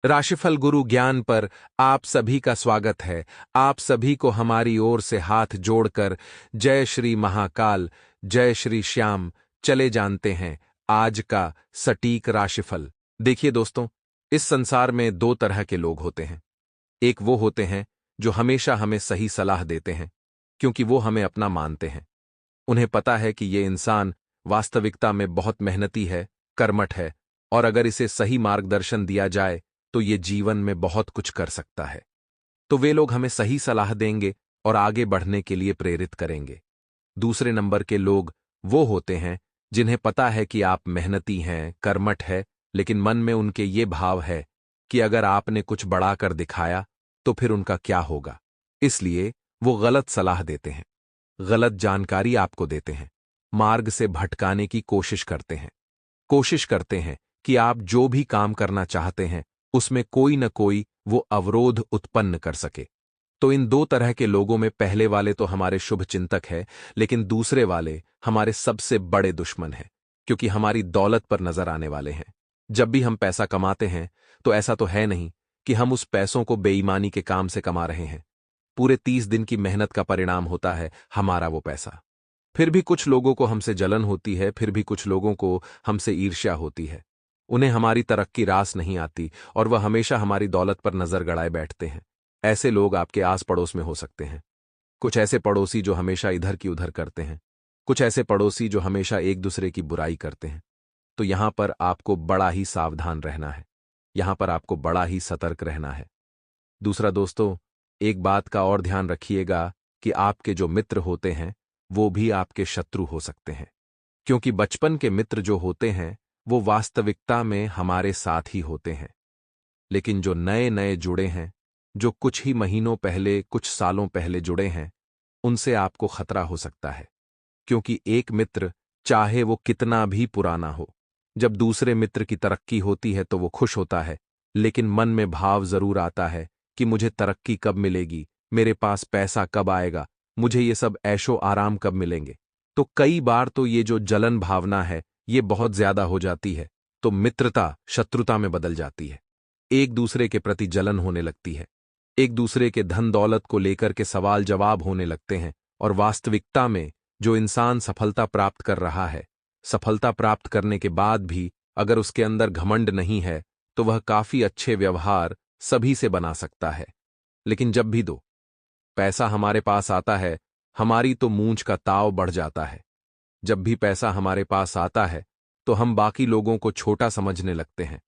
राशिफल गुरु ज्ञान पर आप सभी का स्वागत है। आप सभी को हमारी ओर से हाथ जोड़कर जय श्री महाकाल, जय श्री श्याम। चले जानते हैं आज का सटीक राशिफल। देखिए दोस्तों, इस संसार में दो तरह के लोग होते हैं। एक वो होते हैं जो हमेशा हमें सही सलाह देते हैं, क्योंकि वो हमें अपना मानते हैं। उन्हें पता है कि ये इंसान वास्तविकता में बहुत मेहनती है, कर्मठ है, और अगर इसे सही मार्गदर्शन दिया जाए तो ये जीवन में बहुत कुछ कर सकता है। तो वे लोग हमें सही सलाह देंगे और आगे बढ़ने के लिए प्रेरित करेंगे। दूसरे नंबर के लोग वो होते हैं जिन्हें पता है कि आप मेहनती हैं, कर्मठ है, लेकिन मन में उनके ये भाव है कि अगर आपने कुछ बढ़ा कर दिखाया तो फिर उनका क्या होगा। इसलिए वो गलत सलाह देते हैं, गलत जानकारी आपको देते हैं, मार्ग से भटकाने की कोशिश करते हैं कि आप जो भी काम करना चाहते हैं उसमें कोई न कोई वो अवरोध उत्पन्न कर सके। तो इन दो तरह के लोगों में पहले वाले तो हमारे शुभ चिंतक है, लेकिन दूसरे वाले हमारे सबसे बड़े दुश्मन हैं, क्योंकि हमारी दौलत पर नजर आने वाले हैं। जब भी हम पैसा कमाते हैं तो ऐसा तो है नहीं कि हम उस पैसों को बेईमानी के काम से कमा रहे हैं। पूरे 30 दिन की मेहनत का परिणाम होता है हमारा वो पैसा। फिर भी कुछ लोगों को हमसे जलन होती है, फिर भी कुछ लोगों को हमसे ईर्ष्या होती है। उन्हें हमारी तरक्की रास नहीं आती और वह हमेशा हमारी दौलत पर नजर गड़ाए बैठते हैं। ऐसे लोग आपके आस पड़ोस में हो सकते हैं। कुछ ऐसे पड़ोसी जो हमेशा इधर की उधर करते हैं, कुछ ऐसे पड़ोसी जो हमेशा एक दूसरे की बुराई करते हैं। तो यहां पर आपको बड़ा ही सावधान रहना है, यहां पर आपको बड़ा ही सतर्क रहना है। दूसरा दोस्तों, एक बात का और ध्यान रखिएगा कि आपके जो मित्र होते हैं वो भी आपके शत्रु हो सकते हैं, क्योंकि बचपन के मित्र जो होते हैं वो वास्तविकता में हमारे साथ ही होते हैं, लेकिन जो नए नए जुड़े हैं, जो कुछ ही महीनों पहले, कुछ सालों पहले जुड़े हैं, उनसे आपको खतरा हो सकता है। क्योंकि एक मित्र चाहे वो कितना भी पुराना हो, जब दूसरे मित्र की तरक्की होती है तो वो खुश होता है, लेकिन मन में भाव जरूर आता है कि मुझे तरक्की कब मिलेगी, मेरे पास पैसा कब आएगा, मुझे ये सब ऐशो आराम कब मिलेंगे। तो कई बार तो ये जो जलन भावना है ये बहुत ज्यादा हो जाती है, तो मित्रता शत्रुता में बदल जाती है। एक दूसरे के प्रति जलन होने लगती है, एक दूसरे के धन दौलत को लेकर के सवाल जवाब होने लगते हैं। और वास्तविकता में जो इंसान सफलता प्राप्त कर रहा है, सफलता प्राप्त करने के बाद भी अगर उसके अंदर घमंड नहीं है तो वह काफी अच्छे व्यवहार सभी से बना सकता है। लेकिन जब भी दो पैसा हमारे पास आता है, हमारी तो मूंछ का ताव बढ़ जाता है। जब भी पैसा हमारे पास आता है तो हम बाकी लोगों को छोटा समझने लगते हैं।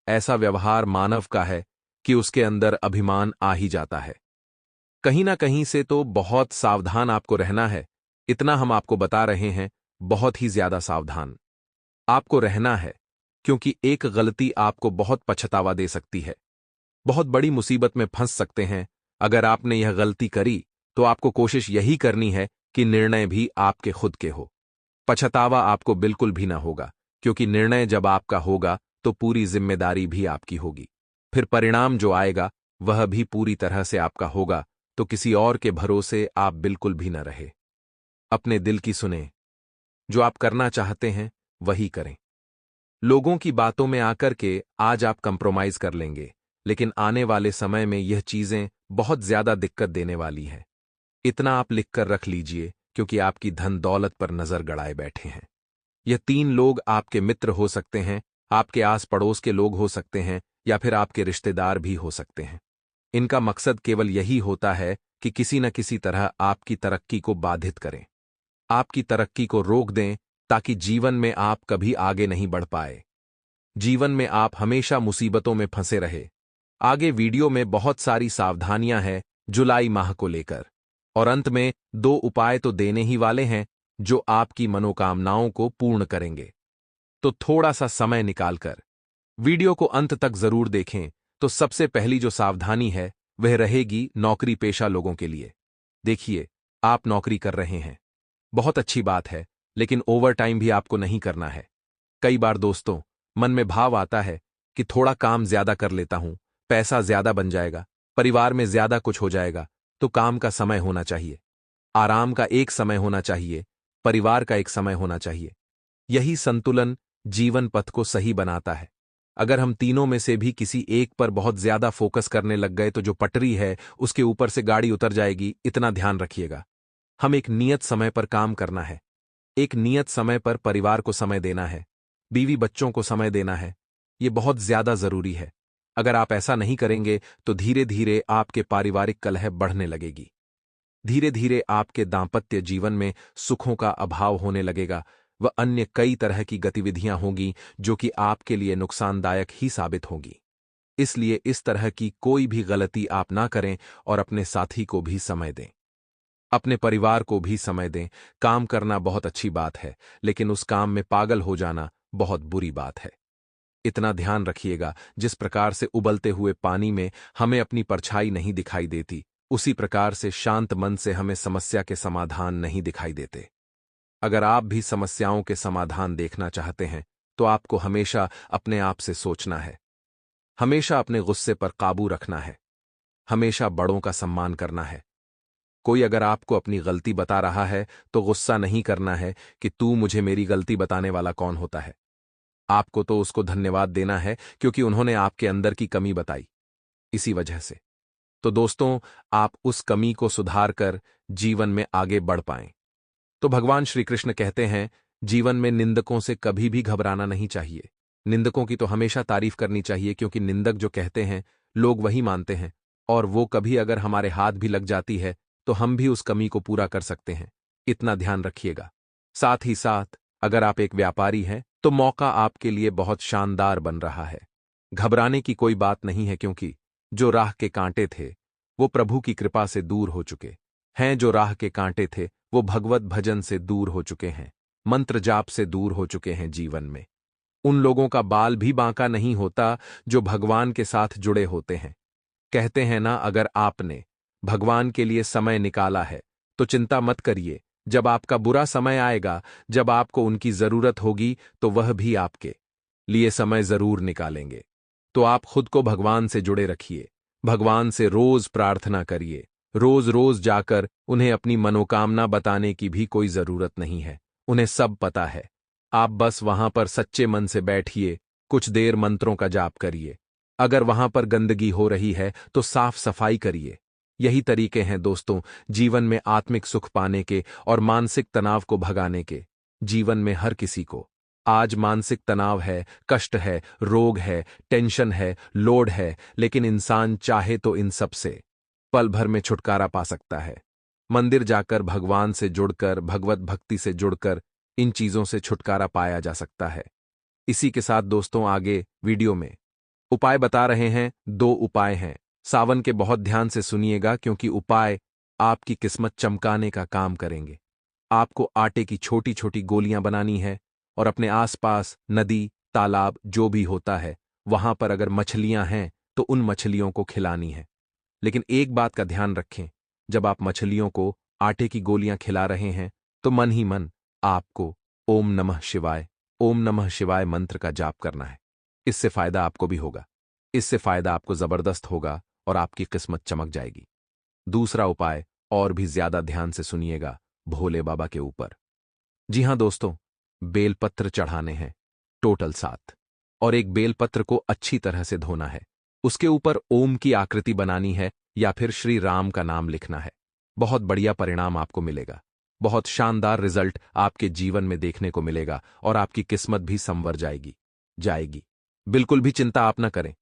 ऐसा व्यवहार मानव का है कि उसके अंदर अभिमान आ ही जाता है। कहीं ना कहीं से तो बहुत सावधान आपको रहना है, इतना हम आपको बता रहे हैं, बहुत ही ज्यादा सावधान आपको रहना है, क्योंकि एक गलती आपको बहुत पछतावा दे सकती है, बहुत बड़ी मुसीबत में फंस सकते हैं। अगर आपने यह गलती करी तो आपको कोशिश यही करनी है कि निर्णय भी आपके खुद के हो। पछतावा आपको बिल्कुल भी ना होगा, क्योंकि निर्णय जब आपका होगा तो पूरी जिम्मेदारी भी आपकी होगी। फिर परिणाम जो आएगा वह भी पूरी तरह से आपका होगा, तो किसी और के भरोसे आप बिल्कुल भी न रहे। अपने दिल की सुने, जो आप करना चाहते हैं वही करें। लोगों की बातों में आकर के आज आप कंप्रोमाइज कर लेंगे, लेकिन आने वाले समय में यह चीजें बहुत ज्यादा दिक्कत देने वाली हैं। इतना आप लिख कर रख लीजिए, क्योंकि आपकी धन दौलत पर नजर गड़ाए बैठे हैं। यह 3 लोग आपके मित्र हो सकते हैं, आपके आस पड़ोस के लोग हो सकते हैं, या फिर आपके रिश्तेदार भी हो सकते हैं। इनका मकसद केवल यही होता है कि किसी न किसी तरह आपकी तरक्की को बाधित करें, आपकी तरक्की को रोक दें, ताकि जीवन में आप कभी आगे नहीं बढ़ पाए, जीवन में आप हमेशा मुसीबतों में फंसे रहे। आगे वीडियो में बहुत सारी सावधानियां हैं जुलाई माह को लेकर, और अंत में 2 उपाय तो देने ही वाले हैं जो आपकी मनोकामनाओं को पूर्ण करेंगे। तो थोड़ा सा समय निकालकर वीडियो को अंत तक जरूर देखें। तो सबसे पहली जो सावधानी है वह रहेगी नौकरी पेशा लोगों के लिए। देखिए, आप नौकरी कर रहे हैं, बहुत अच्छी बात है, लेकिन ओवर टाइम भी आपको नहीं करना है। कई बार दोस्तों मन में भाव आता है कि थोड़ा काम ज्यादा कर लेता हूं, पैसा ज्यादा बन जाएगा, परिवार में ज्यादा कुछ हो जाएगा। तो काम का समय होना चाहिए, आराम का एक समय होना चाहिए, परिवार का एक समय होना चाहिए। यही संतुलन जीवन पथ को सही बनाता है। अगर हम तीनों में से भी किसी एक पर बहुत ज्यादा फोकस करने लग गए तो जो पटरी है उसके ऊपर से गाड़ी उतर जाएगी। इतना ध्यान रखिएगा। हम एक नियत समय पर काम करना है, एक नियत समय पर परिवार को समय देना है, बीवी बच्चों को समय देना है। ये बहुत ज्यादा जरूरी है। अगर आप ऐसा नहीं करेंगे तो धीरे धीरे आपके पारिवारिक कलह बढ़ने लगेगी। धीरे धीरे आपके दांपत्य जीवन में सुखों का अभाव होने लगेगा। व अन्य कई तरह की गतिविधियां होंगी जो कि आपके लिए नुकसानदायक ही साबित होंगी। इसलिए इस तरह की कोई भी गलती आप ना करें और अपने साथी को भी समय दें, अपने परिवार को भी समय दें। काम करना बहुत अच्छी बात है, लेकिन उस काम में पागल हो जाना बहुत बुरी बात है। इतना ध्यान रखिएगा, जिस प्रकार से उबलते हुए पानी में हमें अपनी परछाई नहीं दिखाई देती, उसी प्रकार से शांत मन से हमें समस्या के समाधान नहीं दिखाई देते। अगर आप भी समस्याओं के समाधान देखना चाहते हैं तो आपको हमेशा अपने आप से सोचना है, हमेशा अपने गुस्से पर काबू रखना है, हमेशा बड़ों का सम्मान करना है। कोई अगर आपको अपनी गलती बता रहा है तो गुस्सा नहीं करना है कि तू मुझे मेरी गलती बताने वाला कौन होता है। आपको तो उसको धन्यवाद देना है क्योंकि उन्होंने आपके अंदर की कमी बताई। इसी वजह से तो दोस्तों, आप उस कमी को सुधार कर जीवन में आगे बढ़ पाएं। तो भगवान श्री कृष्ण कहते हैं, जीवन में निंदकों से कभी भी घबराना नहीं चाहिए। निंदकों की तो हमेशा तारीफ करनी चाहिए, क्योंकि निंदक जो कहते हैं लोग वही मानते हैं, और वो कभी अगर हमारे हाथ भी लग जाती है तो हम भी उस कमी को पूरा कर सकते हैं। इतना ध्यान रखिएगा। साथ ही साथ अगर आप एक व्यापारी हैं तो मौका आपके लिए बहुत शानदार बन रहा है। घबराने की कोई बात नहीं है, क्योंकि जो राह के कांटे थे वो प्रभु की कृपा से दूर हो चुके हैं। जो राह के कांटे थे वो भगवत भजन से दूर हो चुके हैं, मंत्र जाप से दूर हो चुके हैं। जीवन में उन लोगों का बाल भी बांका नहीं होता जो भगवान के साथ जुड़े होते हैं। कहते हैं ना, अगर आपने भगवान के लिए समय निकाला है तो चिंता मत करिए। जब आपका बुरा समय आएगा, जब आपको उनकी जरूरत होगी, तो वह भी आपके लिए समय जरूर निकालेंगे। तो आप खुद को भगवान से जुड़े रखिए, भगवान से रोज प्रार्थना करिए। रोज रोज जाकर उन्हें अपनी मनोकामना बताने की भी कोई जरूरत नहीं है, उन्हें सब पता है। आप बस वहां पर सच्चे मन से बैठिए, कुछ देर मंत्रों का जाप करिए। अगर वहां पर गंदगी हो रही है तो साफ सफाई करिए। यही तरीके हैं दोस्तों जीवन में आत्मिक सुख पाने के और मानसिक तनाव को भगाने के। जीवन में हर किसी को आज मानसिक तनाव है, कष्ट है, रोग है, टेंशन है, लोड है, लेकिन इंसान चाहे तो इन सब से पल भर में छुटकारा पा सकता है। मंदिर जाकर भगवान से जुड़कर, भगवत भक्ति से जुड़कर इन चीजों से छुटकारा पाया जा सकता है। इसी के साथ दोस्तों आगे वीडियो में उपाय बता रहे हैं। 2 उपाय हैं, सावन के बहुत ध्यान से सुनिएगा, क्योंकि उपाय आपकी किस्मत चमकाने का काम करेंगे। आपको आटे की छोटी छोटी गोलियां बनानी है और अपने आसपास नदी, तालाब जो भी होता है वहां पर अगर मछलियां हैं तो उन मछलियों को खिलानी है। लेकिन एक बात का ध्यान रखें, जब आप मछलियों को आटे की गोलियां खिला रहे हैं तो मन ही मन आपको ओम नमः शिवाय, ओम नमः शिवाय मंत्र का जाप करना है। इससे फायदा आपको भी होगा, इससे फायदा आपको जबरदस्त होगा और आपकी किस्मत चमक जाएगी। दूसरा उपाय और भी ज्यादा ध्यान से सुनिएगा, भोले बाबा के ऊपर। जी हां दोस्तों, बेलपत्र चढ़ाने हैं, टोटल 7, और एक बेलपत्र को अच्छी तरह से धोना है। उसके ऊपर ओम की आकृति बनानी है या फिर श्री राम का नाम लिखना है। बहुत बढ़िया परिणाम आपको मिलेगा, बहुत शानदार रिजल्ट आपके जीवन में देखने को मिलेगा और आपकी किस्मत भी संवर जाएगी। बिल्कुल भी चिंता आप न करें।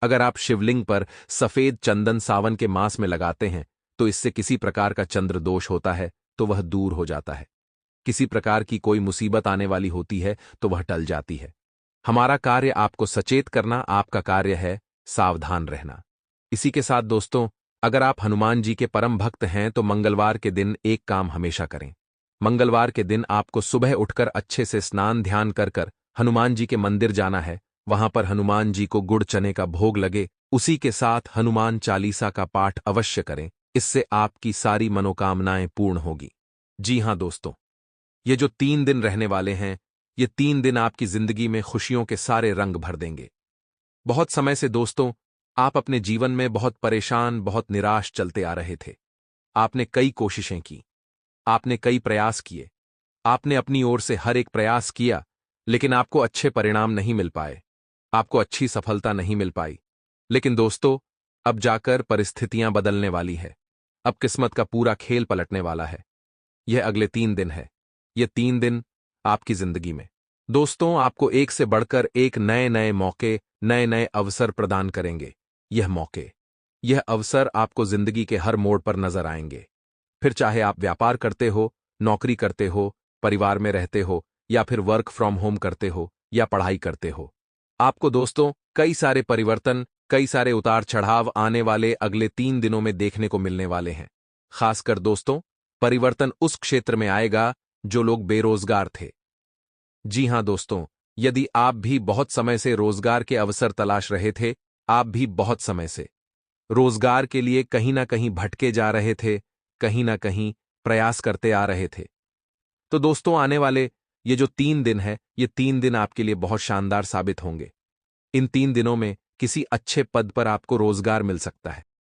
अगर आप शिवलिंग पर सफेद चंदन सावन के मास में लगाते हैं तो इससे किसी प्रकार का चंद्र दोष होता है तो वह दूर हो जाता है। किसी प्रकार की कोई मुसीबत आने वाली होती है तो वह टल जाती है। हमारा कार्य आपको सचेत करना, आपका कार्य है सावधान रहना। इसी के साथ दोस्तों, अगर आप हनुमान जी के परम भक्त हैं तो मंगलवार के दिन एक काम हमेशा करें। मंगलवार के दिन आपको सुबह उठकर अच्छे से स्नान ध्यान कर हनुमान जी के मंदिर जाना है। वहां पर हनुमान जी को गुड़ चने का भोग लगे, उसी के साथ हनुमान चालीसा का पाठ अवश्य करें। इससे आपकी सारी मनोकामनाएं पूर्ण होगी। जी हां दोस्तों, ये जो 3 दिन रहने वाले हैं, ये 3 दिन आपकी जिंदगी में खुशियों के सारे रंग भर देंगे। बहुत समय से दोस्तों आप अपने जीवन में बहुत परेशान, बहुत निराश चलते आ रहे थे। आपने कई कोशिशें की, आपने कई प्रयास किए, आपने अपनी ओर से हर एक प्रयास किया, लेकिन आपको अच्छे परिणाम नहीं मिल पाए। आपको अच्छी सफलता नहीं मिल पाई। लेकिन दोस्तों, अब जाकर परिस्थितियां बदलने वाली है। अब किस्मत का पूरा खेल पलटने वाला है। यह अगले 3 दिन है। ये 3 दिन आपकी जिंदगी में, दोस्तों, आपको एक से बढ़कर एक नए नए मौके, नए नए अवसर प्रदान करेंगे। यह मौके, यह अवसर आपको जिंदगी के हर मोड़ पर नजर आएंगे। फिर चाहे आप व्यापार करते हो, नौकरी करते हो, परिवार में रहते हो, या फिर वर्क फ्रॉम होम करते हो, या पढ़ाई करते हो, आपको दोस्तों कई सारे परिवर्तन, कई सारे उतार चढ़ाव आने वाले अगले 3 दिनों में देखने को मिलने वाले हैं। खासकर दोस्तों, परिवर्तन उस क्षेत्र में आएगा जो लोग बेरोजगार थे। जी हां दोस्तों, यदि आप भी बहुत समय से रोजगार के अवसर तलाश रहे थे, आप भी बहुत समय से रोजगार के लिए कहीं ना कहीं भटके जा रहे थे, कहीं ना कहीं प्रयास करते आ रहे थे, तो दोस्तों आने वाले ये जो 3 दिन है, ये 3 दिन आपके लिए बहुत शानदार साबित होंगे। इन 3 दिनों में किसी अच्छे पद पर आपको रोजगार मिल सकता है।